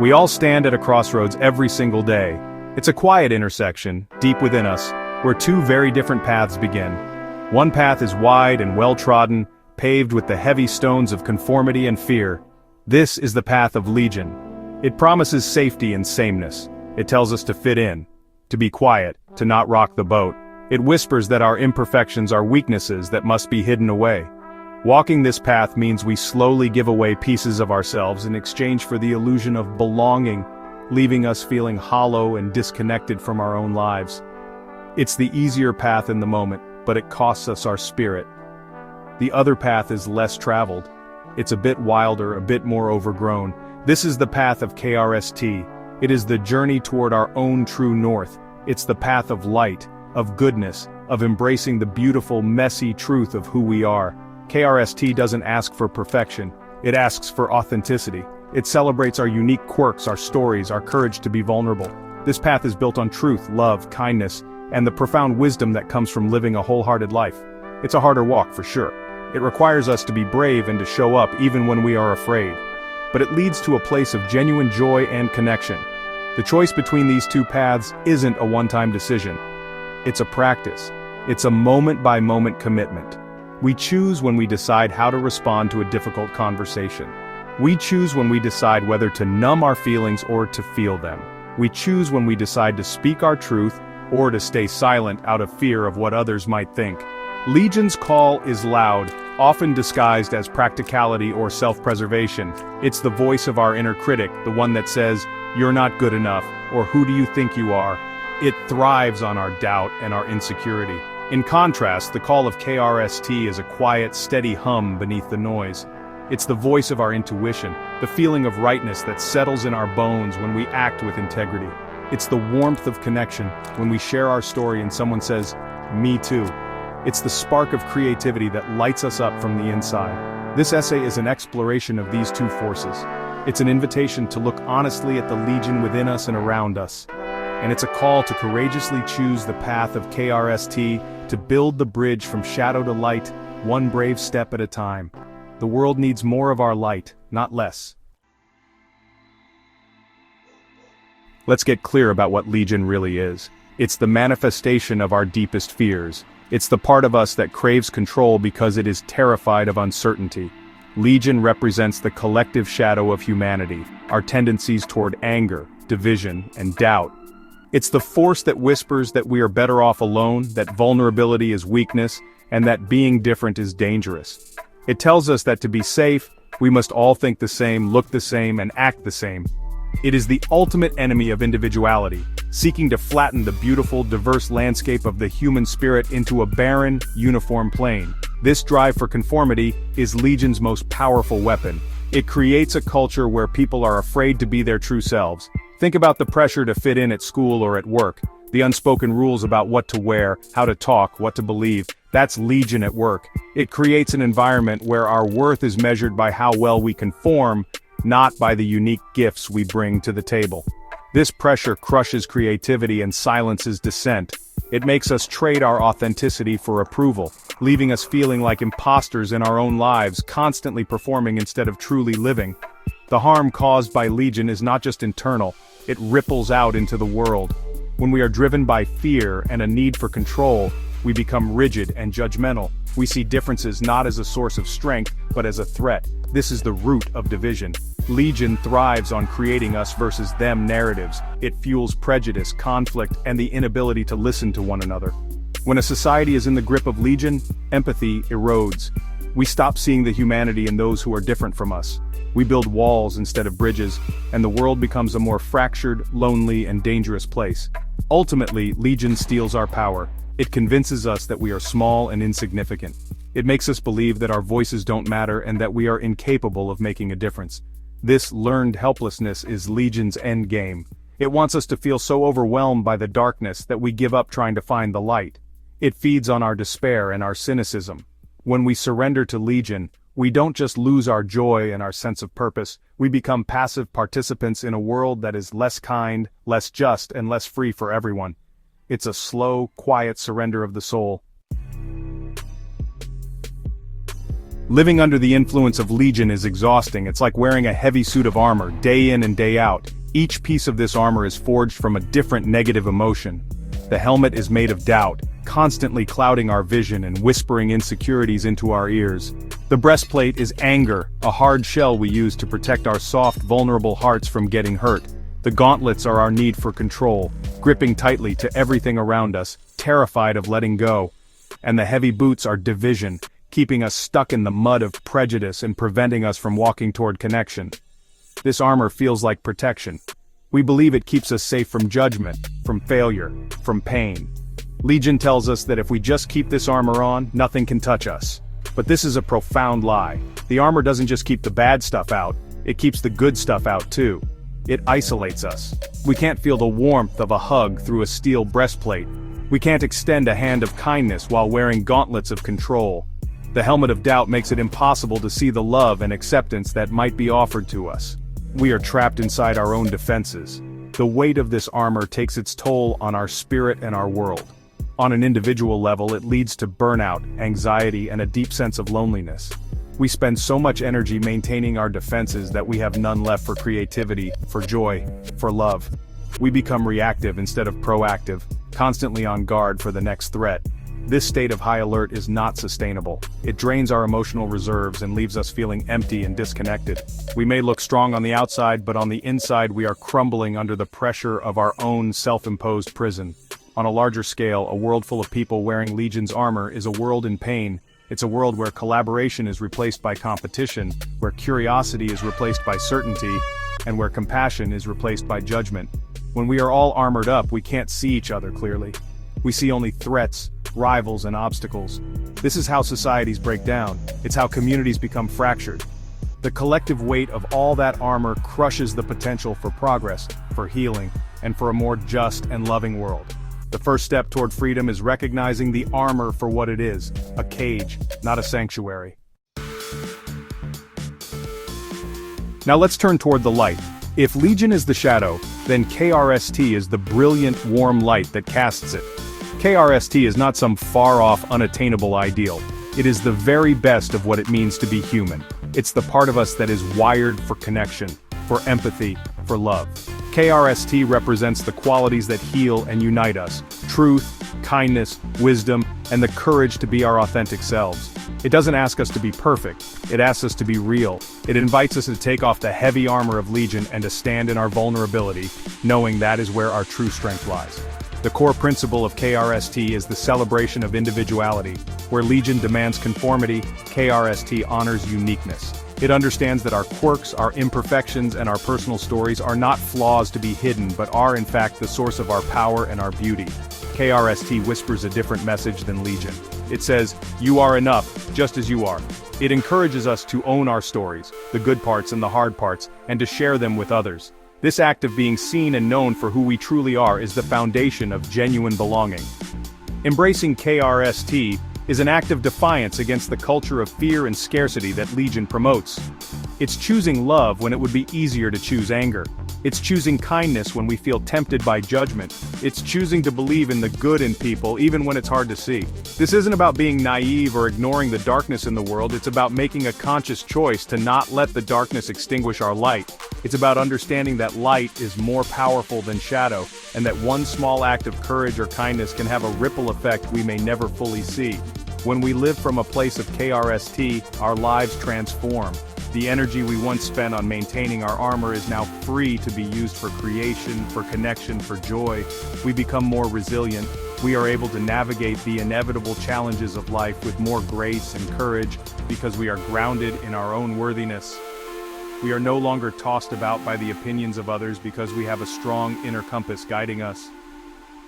We all stand at a crossroads every single day. It's a quiet intersection, deep within us, where two very different paths begin. One path is wide and well-trodden, paved with the heavy stones of conformity and fear. This is the path of Legion. It promises safety and sameness. It tells us to fit in, to be quiet, to not rock the boat. It whispers that our imperfections are weaknesses that must be hidden away. Walking this path means we slowly give away pieces of ourselves in exchange for the illusion of belonging, leaving us feeling hollow and disconnected from our own lives. It's the easier path in the moment, but it costs us our spirit. The other path is less traveled. It's a bit wilder, a bit more overgrown. This is the path of KRST. It is the journey toward our own true north. It's the path of light, of goodness, of embracing the beautiful, messy truth of who we are. KRST doesn't ask for perfection. It asks for authenticity. It celebrates our unique quirks, our stories, our courage to be vulnerable. This path is built on truth, love, kindness, and the profound wisdom that comes from living a wholehearted life. It's a harder walk for sure. It requires us to be brave and to show up even when we are afraid. But it leads to a place of genuine joy and connection. The choice between these two paths isn't a one-time decision. It's a practice. It's a moment-by-moment commitment. We choose when we decide how to respond to a difficult conversation. We choose when we decide whether to numb our feelings or to feel them. We choose when we decide to speak our truth or to stay silent out of fear of what others might think. Legion's call is loud, often disguised as practicality or self-preservation. It's the voice of our inner critic, the one that says, "You're not good enough," or "Who do you think you are?" It thrives on our doubt and our insecurity. In contrast, the call of KRST is a quiet, steady hum beneath the noise. It's the voice of our intuition, the feeling of rightness that settles in our bones when we act with integrity. It's the warmth of connection, when we share our story and someone says, "Me too." It's the spark of creativity that lights us up from the inside. This essay is an exploration of these two forces. It's an invitation to look honestly at the Legion within us and around us. And it's a call to courageously choose the path of KRST, to build the bridge from shadow to light, one brave step at a time. The world needs more of our light, not less. Let's get clear about what Legion really is. It's the manifestation of our deepest fears. It's the part of us that craves control because it is terrified of uncertainty. Legion represents the collective shadow of humanity, our tendencies toward anger, division, and doubt. It's the force that whispers that we are better off alone, that vulnerability is weakness, and that being different is dangerous. It tells us that to be safe, we must all think the same, look the same, and act the same. It is the ultimate enemy of individuality, seeking to flatten the beautiful, diverse landscape of the human spirit into a barren, uniform plane. This drive for conformity is Legion's most powerful weapon. It creates a culture where people are afraid to be their true selves. Think about the pressure to fit in at school or at work, the unspoken rules about what to wear, how to talk, what to believe. That's Legion at work. It creates an environment where our worth is measured by how well we conform, not by the unique gifts we bring to the table. This pressure crushes creativity and silences dissent. It makes us trade our authenticity for approval, leaving us feeling like imposters in our own lives, constantly performing instead of truly living. The harm caused by Legion is not just internal, it ripples out into the world. When we are driven by fear and a need for control, we become rigid and judgmental. We see differences not as a source of strength, but as a threat. This is the root of division. Legion thrives on creating us versus them narratives. It fuels prejudice, conflict, and the inability to listen to one another. When a society is in the grip of Legion, empathy erodes. We stop seeing the humanity in those who are different from us. We build walls instead of bridges, and the world becomes a more fractured, lonely, and dangerous place. Ultimately, Legion steals our power. It convinces us that we are small and insignificant. It makes us believe that our voices don't matter and that we are incapable of making a difference. This learned helplessness is Legion's endgame. It wants us to feel so overwhelmed by the darkness that we give up trying to find the light. It feeds on our despair and our cynicism. When we surrender to Legion, we don't just lose our joy and our sense of purpose, we become passive participants in a world that is less kind, less just, and less free for everyone. It's a slow, quiet surrender of the soul. Living under the influence of Legion is exhausting. It's like wearing a heavy suit of armor, day in and day out. Each piece of this armor is forged from a different negative emotion. The helmet is made of doubt, constantly clouding our vision and whispering insecurities into our ears. The breastplate is anger, a hard shell we use to protect our soft, vulnerable hearts from getting hurt. The gauntlets are our need for control, gripping tightly to everything around us, terrified of letting go. And the heavy boots are division, keeping us stuck in the mud of prejudice and preventing us from walking toward connection. This armor feels like protection. We believe it keeps us safe from judgment, from failure, from pain. Legion tells us that if we just keep this armor on, nothing can touch us. But this is a profound lie. The armor doesn't just keep the bad stuff out, it keeps the good stuff out too. It isolates us. We can't feel the warmth of a hug through a steel breastplate. We can't extend a hand of kindness while wearing gauntlets of control. The helmet of doubt makes it impossible to see the love and acceptance that might be offered to us. We are trapped inside our own defenses. The weight of this armor takes its toll on our spirit and our world. On an individual level, it leads to burnout, anxiety, and a deep sense of loneliness. We spend so much energy maintaining our defenses that we have none left for creativity, for joy, for love. We become reactive instead of proactive, constantly on guard for the next threat. This state of high alert is not sustainable. It drains our emotional reserves and leaves us feeling empty and disconnected. We may look strong on the outside, but on the inside we are crumbling under the pressure of our own self-imposed prison. On a larger scale, a world full of people wearing Legion's armor is a world in pain. It's a world where collaboration is replaced by competition, where curiosity is replaced by certainty, and where compassion is replaced by judgment. When we are all armored up, we can't see each other clearly. We see only threats, rivals, and obstacles. This is how societies break down. It's how communities become fractured. The collective weight of all that armor crushes the potential for progress, for healing, and for a more just and loving world. The first step toward freedom is recognizing the armor for what it is, a cage, not a sanctuary. Now let's turn toward the light. If Legion is the shadow, then KRST is the brilliant, warm light that casts it. KRST is not some far-off, unattainable ideal. It is the very best of what it means to be human. It's the part of us that is wired for connection, for empathy, for love. KRST represents the qualities that heal and unite us: truth, kindness, wisdom, and the courage to be our authentic selves. It doesn't ask us to be perfect, it asks us to be real. It invites us to take off the heavy armor of Legion and to stand in our vulnerability, knowing that is where our true strength lies. The core principle of KRST is the celebration of individuality. Where Legion demands conformity, KRST honors uniqueness. It understands that our quirks, our imperfections, and our personal stories are not flaws to be hidden, but are in fact the source of our power and our beauty. KRST whispers a different message than Legion. It says, "You are enough, just as you are." It encourages us to own our stories, the good parts and the hard parts, and to share them with others. This act of being seen and known for who we truly are is the foundation of genuine belonging. Embracing KRST is an act of defiance against the culture of fear and scarcity that Legion promotes. It's choosing love when it would be easier to choose anger. It's choosing kindness when we feel tempted by judgment. It's choosing to believe in the good in people even when it's hard to see. This isn't about being naive or ignoring the darkness in the world, it's about making a conscious choice to not let the darkness extinguish our light. It's about understanding that light is more powerful than shadow, and that one small act of courage or kindness can have a ripple effect we may never fully see. When we live from a place of KRST, our lives transform. The energy we once spent on maintaining our armor is now free to be used for creation, for connection, for joy. We become more resilient. We are able to navigate the inevitable challenges of life with more grace and courage because we are grounded in our own worthiness. We are no longer tossed about by the opinions of others because we have a strong inner compass guiding us.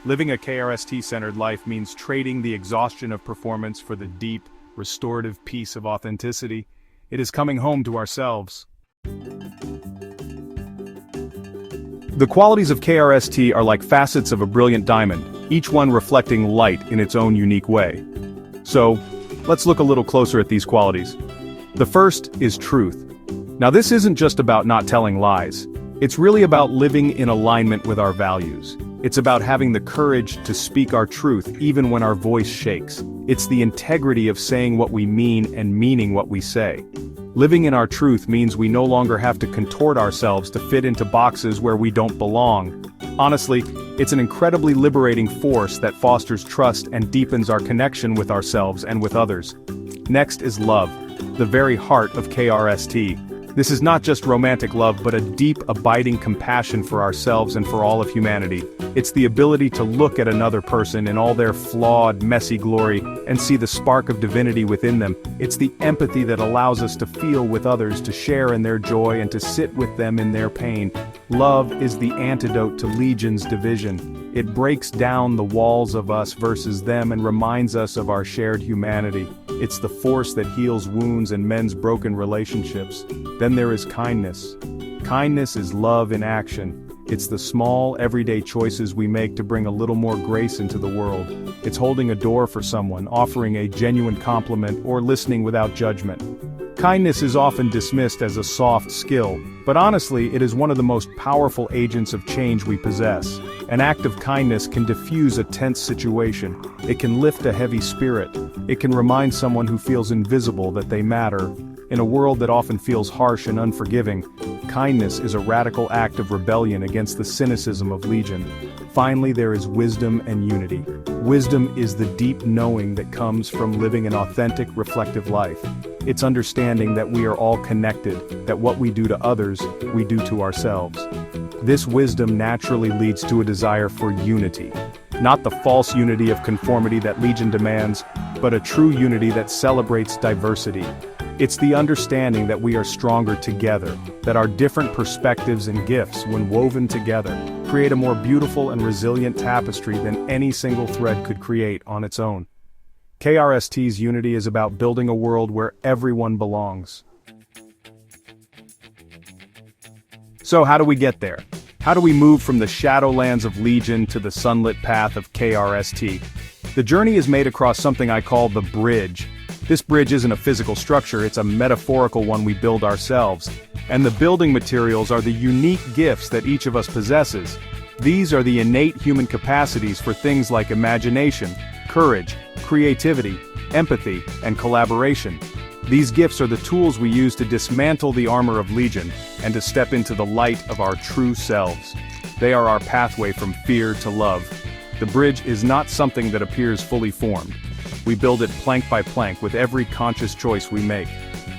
Living a KRST-centered life means trading the exhaustion of performance for the deep, restorative peace of authenticity. It is coming home to ourselves. The qualities of KRST are like facets of a brilliant diamond, each one reflecting light in its own unique way. So, let's look a little closer at these qualities. The first is truth. Now this isn't just about not telling lies. It's really about living in alignment with our values. It's about having the courage to speak our truth even when our voice shakes. It's the integrity of saying what we mean and meaning what we say. Living in our truth means we no longer have to contort ourselves to fit into boxes where we don't belong. Honestly, it's an incredibly liberating force that fosters trust and deepens our connection with ourselves and with others. Next is love, the very heart of KRST. This is not just romantic love but a deep, abiding compassion for ourselves and for all of humanity. It's the ability to look at another person in all their flawed, messy glory and see the spark of divinity within them. It's the empathy that allows us to feel with others, to share in their joy and to sit with them in their pain. Love is the antidote to Legion's division. It breaks down the walls of us versus them and reminds us of our shared humanity. It's the force that heals wounds and mends broken relationships. Then there is kindness. Kindness is love in action. It's the small, everyday choices we make to bring a little more grace into the world. It's holding a door for someone, offering a genuine compliment, or listening without judgment. Kindness is often dismissed as a soft skill, but honestly, it is one of the most powerful agents of change we possess. An act of kindness can diffuse a tense situation. It can lift a heavy spirit. It can remind someone who feels invisible that they matter. In a world that often feels harsh and unforgiving, kindness is a radical act of rebellion against the cynicism of Legion. Finally, there is wisdom and unity. Wisdom is the deep knowing that comes from living an authentic, reflective life. It's understanding that we are all connected, that what we do to others, we do to ourselves. This wisdom naturally leads to a desire for unity. Not the false unity of conformity that Legion demands, but a true unity that celebrates diversity. It's the understanding that we are stronger together, that our different perspectives and gifts, when woven together, create a more beautiful and resilient tapestry than any single thread could create on its own. KRST's unity is about building a world where everyone belongs. So how do we get there? How do we move from the shadowlands of Legion to the sunlit path of KRST? The journey is made across something I call the bridge. This bridge isn't a physical structure, it's a metaphorical one we build ourselves. And the building materials are the unique gifts that each of us possesses. These are the innate human capacities for things like imagination, courage, creativity, empathy, and collaboration. These gifts are the tools we use to dismantle the armor of Legion and to step into the light of our true selves. They are our pathway from fear to love. The bridge is not something that appears fully formed. We build it plank by plank with every conscious choice we make.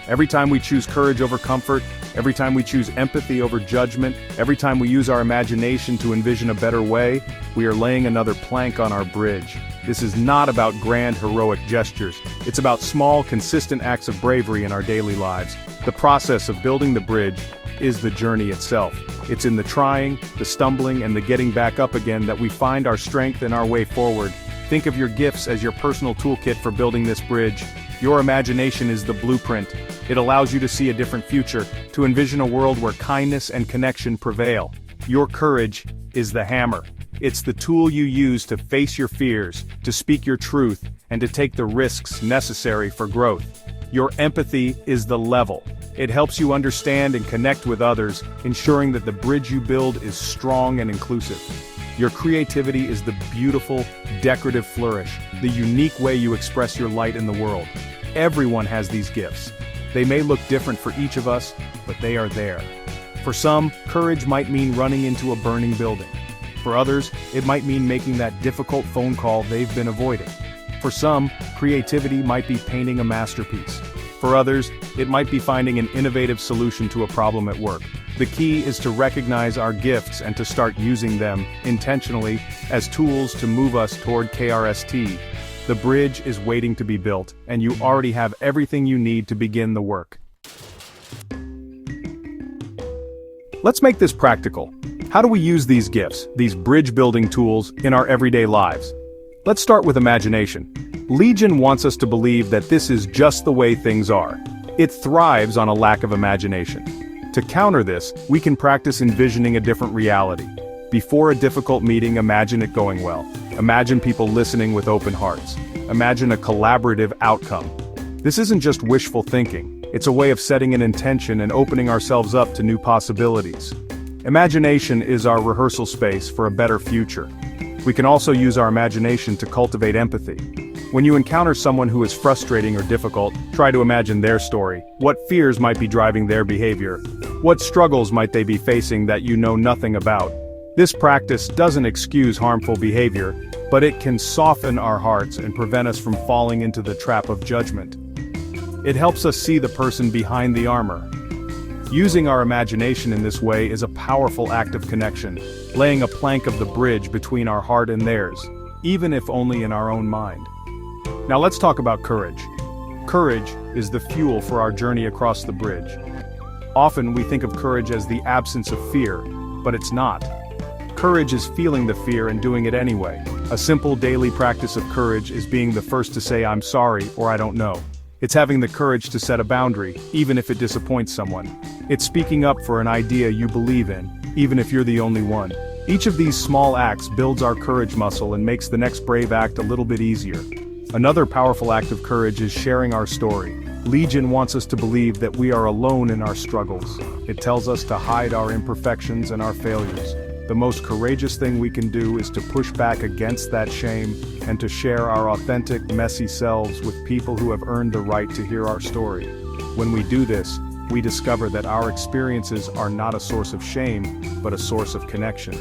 Every time we choose courage over comfort, every time we choose empathy over judgment, every time we use our imagination to envision a better way, we are laying another plank on our bridge. This is not about grand heroic gestures. It's about small, consistent acts of bravery in our daily lives. The process of building the bridge is the journey itself. It's in the trying, the stumbling, and the getting back up again that we find our strength and our way forward. Think of your gifts as your personal toolkit for building this bridge. Your imagination is the blueprint. It allows you to see a different future, to envision a world where kindness and connection prevail. Your courage is the hammer. It's the tool you use to face your fears, to speak your truth, and to take the risks necessary for growth. Your empathy is the level. It helps you understand and connect with others, ensuring that the bridge you build is strong and inclusive. Your creativity is the beautiful, decorative flourish, the unique way you express your light in the world. Everyone has these gifts. They may look different for each of us, but they are there. For some, courage might mean running into a burning building. For others, it might mean making that difficult phone call they've been avoiding. For some, creativity might be painting a masterpiece. For others, it might be finding an innovative solution to a problem at work. The key is to recognize our gifts and to start using them, intentionally, as tools to move us toward KRST. The bridge is waiting to be built, and you already have everything you need to begin the work. Let's make this practical. How do we use these gifts, these bridge-building tools, in our everyday lives? Let's start with imagination. Legion wants us to believe that this is just the way things are. It thrives on a lack of imagination. To counter this, we can practice envisioning a different reality. Before a difficult meeting, imagine it going well. Imagine people listening with open hearts. Imagine a collaborative outcome. This isn't just wishful thinking. It's a way of setting an intention and opening ourselves up to new possibilities. Imagination is our rehearsal space for a better future. We can also use our imagination to cultivate empathy. When you encounter someone who is frustrating or difficult, try to imagine their story. What fears might be driving their behavior? What struggles might they be facing that you know nothing about? This practice doesn't excuse harmful behavior, but it can soften our hearts and prevent us from falling into the trap of judgment. It helps us see the person behind the armor. Using our imagination in this way is a powerful act of connection, laying a plank of the bridge between our heart and theirs, even if only in our own mind. Now let's talk about courage. Courage is the fuel for our journey across the bridge. Often we think of courage as the absence of fear, but it's not. Courage is feeling the fear and doing it anyway. A simple daily practice of courage is being the first to say I'm sorry or I don't know. It's having the courage to set a boundary, even if it disappoints someone. It's speaking up for an idea you believe in, even if you're the only one. Each of these small acts builds our courage muscle and makes the next brave act a little bit easier. Another powerful act of courage is sharing our story. Legion wants us to believe that we are alone in our struggles. It tells us to hide our imperfections and our failures. The most courageous thing we can do is to push back against that shame and to share our authentic, messy selves with people who have earned the right to hear our story. When we do this, we discover that our experiences are not a source of shame, but a source of connection.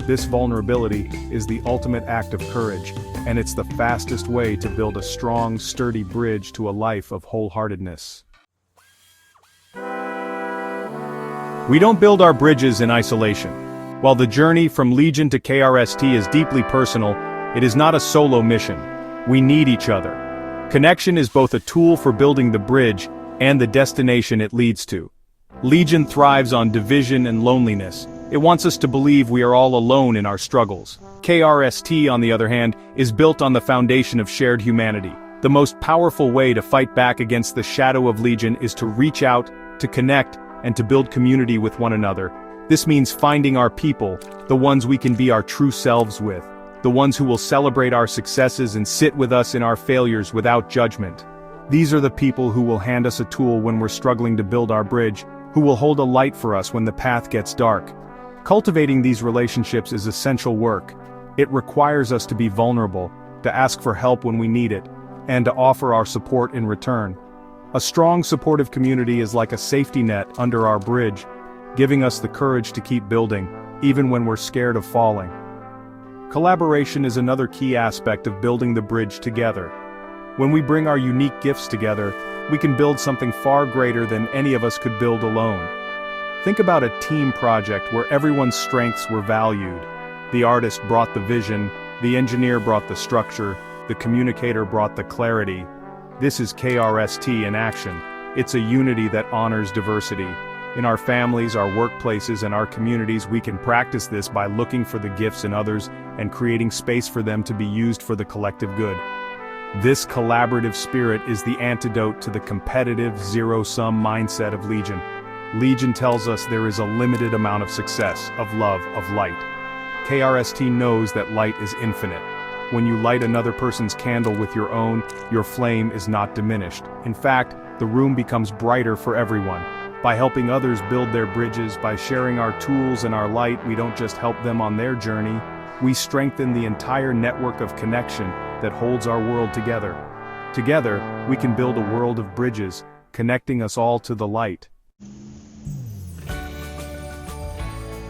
This vulnerability is the ultimate act of courage, and it's the fastest way to build a strong, sturdy bridge to a life of wholeheartedness. We don't build our bridges in isolation. While the journey from Legion to KRST is deeply personal, it is not a solo mission. We need each other. Connection is both a tool for building the bridge and the destination it leads to. Legion thrives on division and loneliness. It wants us to believe we are all alone in our struggles. KRST, on the other hand, is built on the foundation of shared humanity. The most powerful way to fight back against the shadow of Legion is to reach out, to connect, and to build community with one another. This means finding our people, the ones we can be our true selves with, the ones who will celebrate our successes and sit with us in our failures without judgment. These are the people who will hand us a tool when we're struggling to build our bridge, who will hold a light for us when the path gets dark. Cultivating these relationships is essential work. It requires us to be vulnerable, to ask for help when we need it, and to offer our support in return. A strong, supportive community is like a safety net under our bridge, giving us the courage to keep building, even when we're scared of falling. Collaboration is another key aspect of building the bridge together. When we bring our unique gifts together, we can build something far greater than any of us could build alone. Think about a team project where everyone's strengths were valued. The artist brought the vision, the engineer brought the structure, the communicator brought the clarity. This is KRST in action. It's a unity that honors diversity. In our families, our workplaces, and our communities, we can practice this by looking for the gifts in others and creating space for them to be used for the collective good. This collaborative spirit is the antidote to the competitive, zero-sum mindset of Legion. Legion tells us there is a limited amount of success, of love, of light. KRST knows that light is infinite. When you light another person's candle with your own, your flame is not diminished. In fact, the room becomes brighter for everyone. By helping others build their bridges, by sharing our tools and our light, we don't just help them on their journey, we strengthen the entire network of connection that holds our world together. Together, we can build a world of bridges, connecting us all to the light.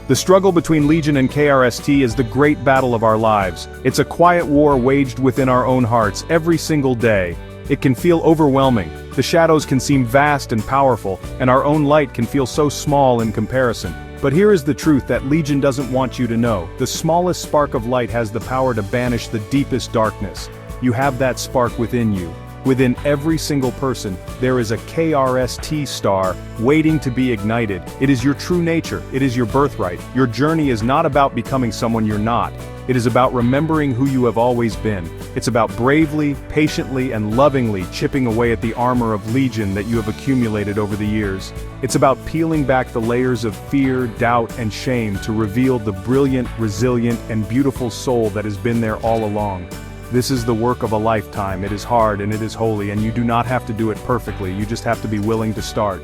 The struggle between Legion and KRST is the great battle of our lives. It's a quiet war waged within our own hearts every single day. It can feel overwhelming. The shadows can seem vast and powerful, and our own light can feel so small in comparison. But here is the truth that Legion doesn't want you to know. The smallest spark of light has the power to banish the deepest darkness. You have that spark within you. Within every single person, there is a KRST star waiting to be ignited. It is your true nature. It is your birthright. Your journey is not about becoming someone you're not. It is about remembering who you have always been. It's about bravely, patiently, and lovingly chipping away at the armor of Legion that you have accumulated over the years. It's about peeling back the layers of fear, doubt, and shame to reveal the brilliant, resilient, and beautiful soul that has been there all along. This is the work of a lifetime. It is hard and it is holy, and you do not have to do it perfectly. You just have to be willing to start.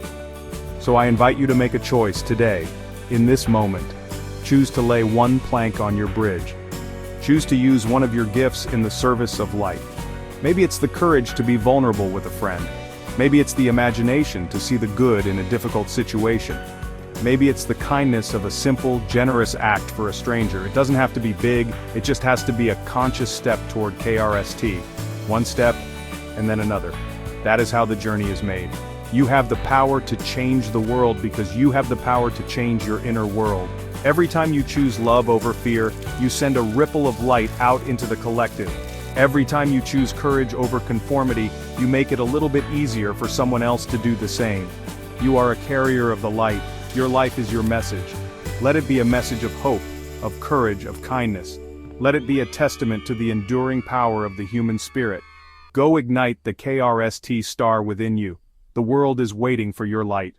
So I invite you to make a choice today, in this moment. Choose to lay one plank on your bridge. Choose to use one of your gifts in the service of light. Maybe it's the courage to be vulnerable with a friend. Maybe it's the imagination to see the good in a difficult situation. Maybe it's the kindness of a simple, generous act for a stranger. It doesn't have to be big, it just has to be a conscious step toward KRST. One step, and then another. That is how the journey is made. You have the power to change the world because you have the power to change your inner world. Every time you choose love over fear, you send a ripple of light out into the collective. Every time you choose courage over conformity, you make it a little bit easier for someone else to do the same. You are a carrier of the light. Your life is your message. Let it be a message of hope, of courage, of kindness. Let it be a testament to the enduring power of the human spirit. Go ignite the KRST star within you. The world is waiting for your light.